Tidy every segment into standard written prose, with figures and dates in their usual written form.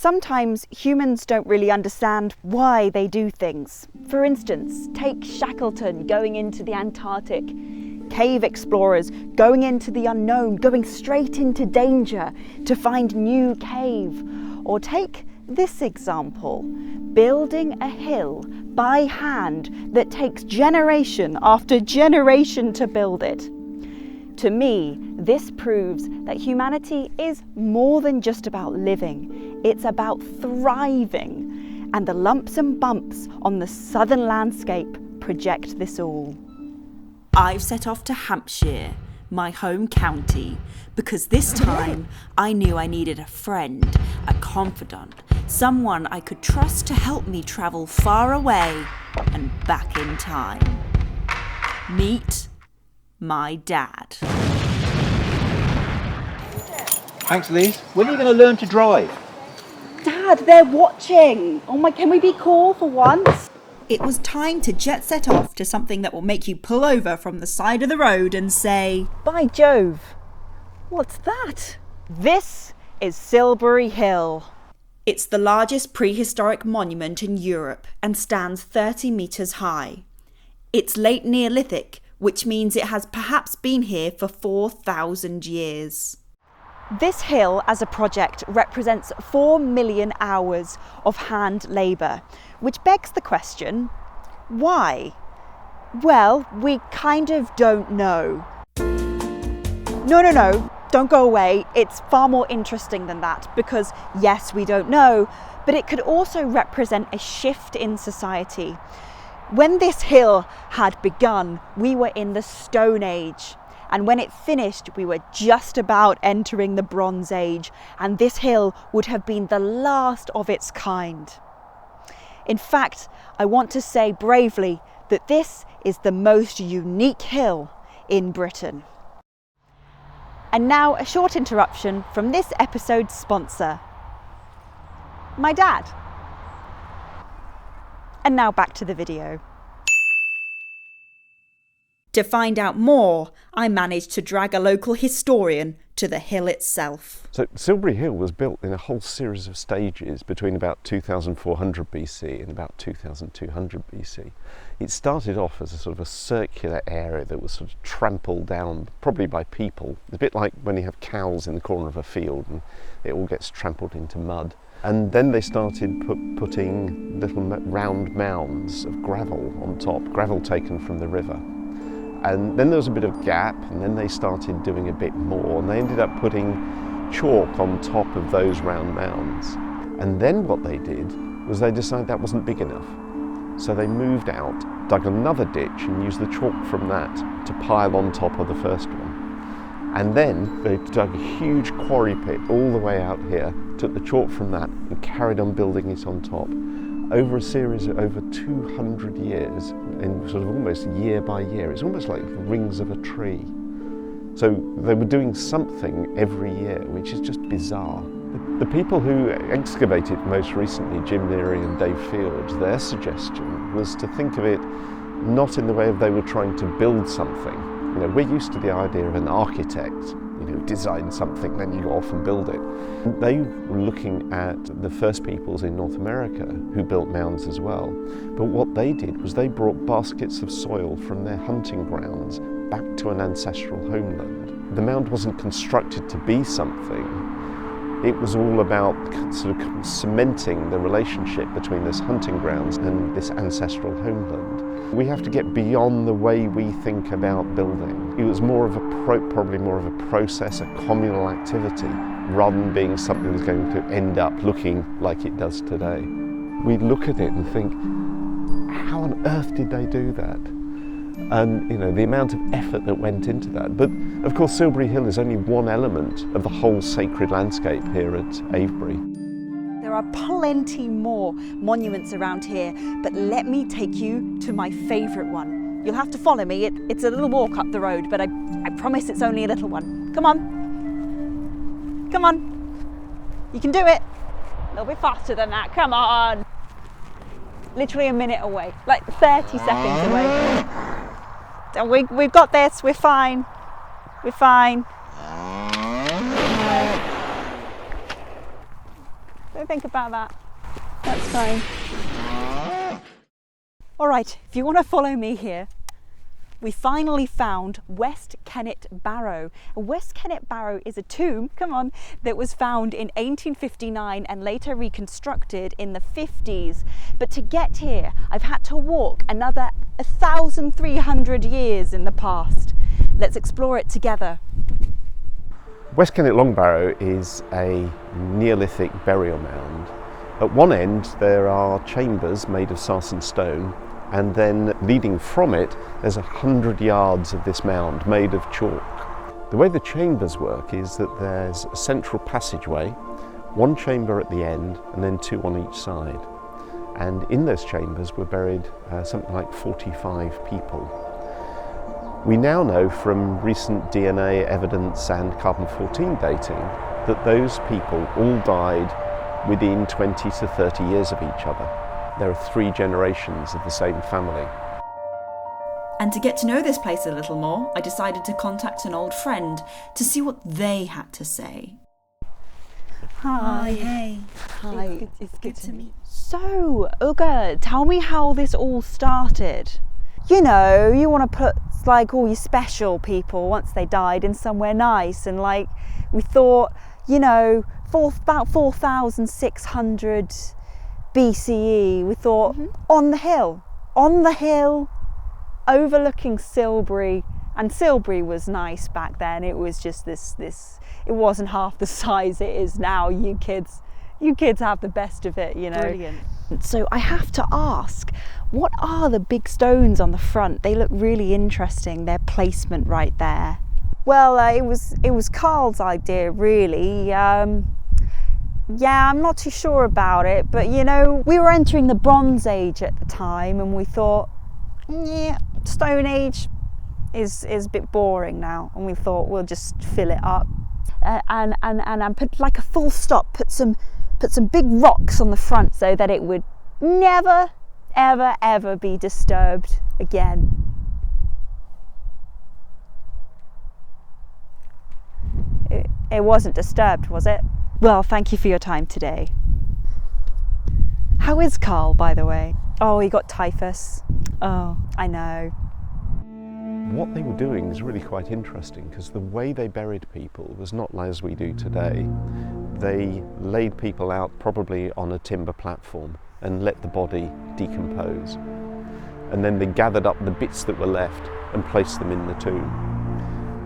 sometimes humans don't really understand why they do things. For instance, take Shackleton going into the Antarctic, cave explorers going into the unknown, going straight into danger to find new cave. Or take this example, building a hill by hand that takes generation after generation to build it. To me, this proves that humanity is more than just about living, it's about thriving, and the lumps and bumps on the southern landscape project this all. I've set off to Hampshire, my home county, because this time I knew I needed a friend, a confidant, someone I could trust to help me travel far away and back in time. Meet my dad. Thanks, Elise. When are you going to learn to drive? Dad, they're watching. Oh my, can we be cool for once? It was time to jet set off to something that will make you pull over from the side of the road and say, "By Jove, what's that?" This is Silbury Hill. It's the largest prehistoric monument in Europe and stands 30 metres high. It's late Neolithic, which means it has perhaps been here for 4,000 years. This hill as a project represents 4 million hours of hand labour, which begs the question, why? Well, we kind of don't know. No, don't go away. It's far more interesting than that because yes, we don't know, but it could also represent a shift in society. When this hill had begun, we were in the Stone Age. And when it finished, we were just about entering the Bronze Age, and this hill would have been the last of its kind. In fact, I want to say bravely that this is the most unique hill in Britain. And now a short interruption from this episode's sponsor, my dad. And now back to the video. To find out more, I managed to drag a local historian to the hill itself. So Silbury Hill was built in a whole series of stages between about 2400 BC and about 2200 BC. It started off as a sort of a circular area that was sort of trampled down, probably by people. It's a bit like when you have cows in the corner of a field and it all gets trampled into mud. And then they started putting little round mounds of gravel on top, gravel taken from the river. And then there was a bit of gap, and then they started doing a bit more, and they ended up putting chalk on top of those round mounds. And then what they did was they decided that wasn't big enough. So they moved out, dug another ditch, and used the chalk from that to pile on top of the first one. And then they dug a huge quarry pit all the way out here, took the chalk from that, and carried on building it on top. Over a series of over 200 years, in sort of almost year by year. It's almost like rings of a tree. So they were doing something every year, which is just bizarre. The people who excavated most recently, Jim Leary and Dave Fields, their suggestion was to think of it not in the way of they were trying to build something. You know, we're used to the idea of an architect, design something, then you go off and build it. They were looking at the first peoples in North America who built mounds as well. But what they did was they brought baskets of soil from their hunting grounds back to an ancestral homeland. The mound wasn't constructed to be something. It was all about sort of cementing the relationship between this hunting grounds and this ancestral homeland. We have to get beyond the way we think about building. It was more of probably more of a process, a communal activity, rather than being something that's going to end up looking like it does today. We look at it and think, how on earth did they do that? And the amount of effort that went into that. But of course Silbury Hill is only one element of the whole sacred landscape here at Avebury. There are plenty more monuments around here, but let me take you to my favourite one. You'll have to follow me. It's a little walk up the road, but I promise it's only a little one. Come on. Come on. You can do it. A little bit faster than that. Come on. Literally a minute away, like 30 seconds away. We've got this. We're fine. We're fine. Don't think about that. That's fine. All right, if you want to follow me here, we finally found West Kennet Barrow. West Kennet Barrow is a tomb, come on, that was found in 1859 and later reconstructed in the 50s. But to get here, I've had to walk another 1,300 years in the past. Let's explore it together. West Kennet Long Barrow is a Neolithic burial mound. At one end there are chambers made of sarsen stone, and then leading from it there's 100 yards of this mound made of chalk. The way the chambers work is that there's a central passageway, one chamber at the end and then two on each side. And in those chambers were buried something like 45 people. We now know from recent DNA evidence and carbon-14 dating that those people all died within 20 to 30 years of each other. There are 3 generations of the same family. And to get to know this place a little more, I decided to contact an old friend to see what they had to say. Hi. Hey. Hi. It's good to meet you. So, Uga, tell me how this all started. You know, you want to put like all your special people once they died in somewhere nice, and like we thought, you know, about 4,600 BCE, we thought on the hill, overlooking Silbury, and Silbury was nice back then. It was just this. It wasn't half the size it is now. You kids have the best of it, you know. Brilliant. So I have to ask, what are the big stones on the front? They look really interesting, their placement right there. Well, it was Carl's idea, really. Yeah, I'm not too sure about it, but you know, we were entering the Bronze Age at the time, and we thought, yeah, Stone Age is a bit boring now, and we thought we'll just fill it up and put like a full stop, put some big rocks on the front so that it would never, ever, ever be disturbed again. It wasn't disturbed, was it? Well, thank you for your time today. How is Carl, by the way? Oh, he got typhus. Oh, I know. What they were doing is really quite interesting, because the way they buried people was not like as we do today. They laid people out probably on a timber platform and let the body decompose. And then they gathered up the bits that were left and placed them in the tomb.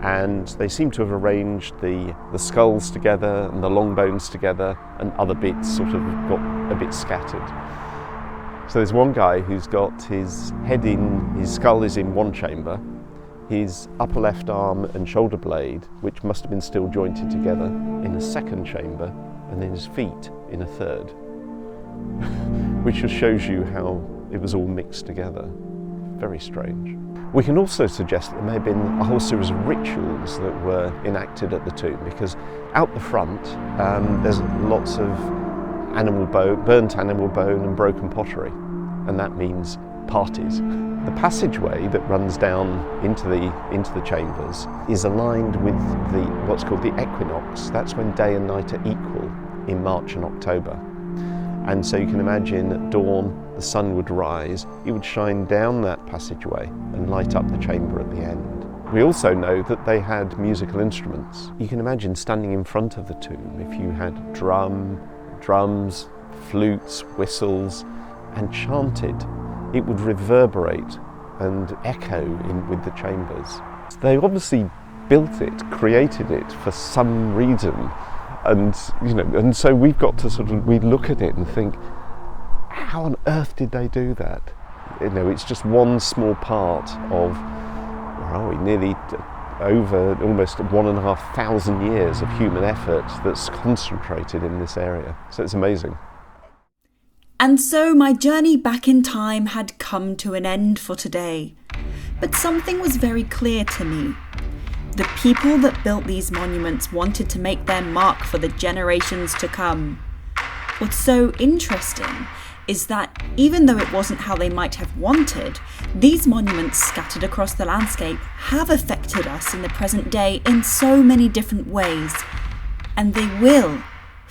And they seem to have arranged the skulls together and the long bones together, and other bits sort of got a bit scattered. So there's one guy who's got his skull is in one chamber, his upper left arm and shoulder blade, which must have been still jointed together, in a second chamber, and then his feet in a third. Which just shows you how it was all mixed together. Very strange. We can also suggest that there may have been a whole series of rituals that were enacted at the tomb, because out the front there's lots of burnt animal bone and broken pottery, and that means parties. The passageway that runs down into the chambers is aligned with what's called the equinox. That's when day and night are equal in March and October. And so you can imagine at dawn the sun would rise, it would shine down that passageway and light up the chamber at the end. We also know that they had musical instruments. You can imagine standing in front of the tomb, if you had drums, flutes, whistles, and chanted, it would reverberate and echo with the chambers. They obviously built it, created it for some reason, and so we've got to we look at it and think, how on earth did they do that? It's just one small part of, where are we, nearly over almost 1,500 years of human effort that's concentrated in this area. So it's amazing. And so my journey back in time had come to an end for today. But something was very clear to me. The people that built these monuments wanted to make their mark for the generations to come. What's so interesting is that even though it wasn't how they might have wanted, these monuments scattered across the landscape have affected us in the present day in so many different ways. And they will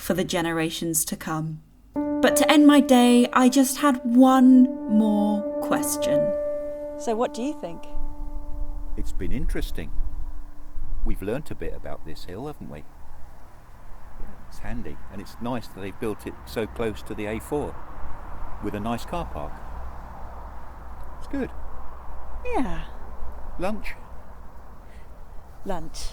for the generations to come. But to end my day, I just had one more question. So what do you think? It's been interesting. We've learnt a bit about this hill, haven't we? Yeah, it's handy, and it's nice that they've built it so close to the A4 with a nice car park. It's good. Yeah. Lunch? Lunch.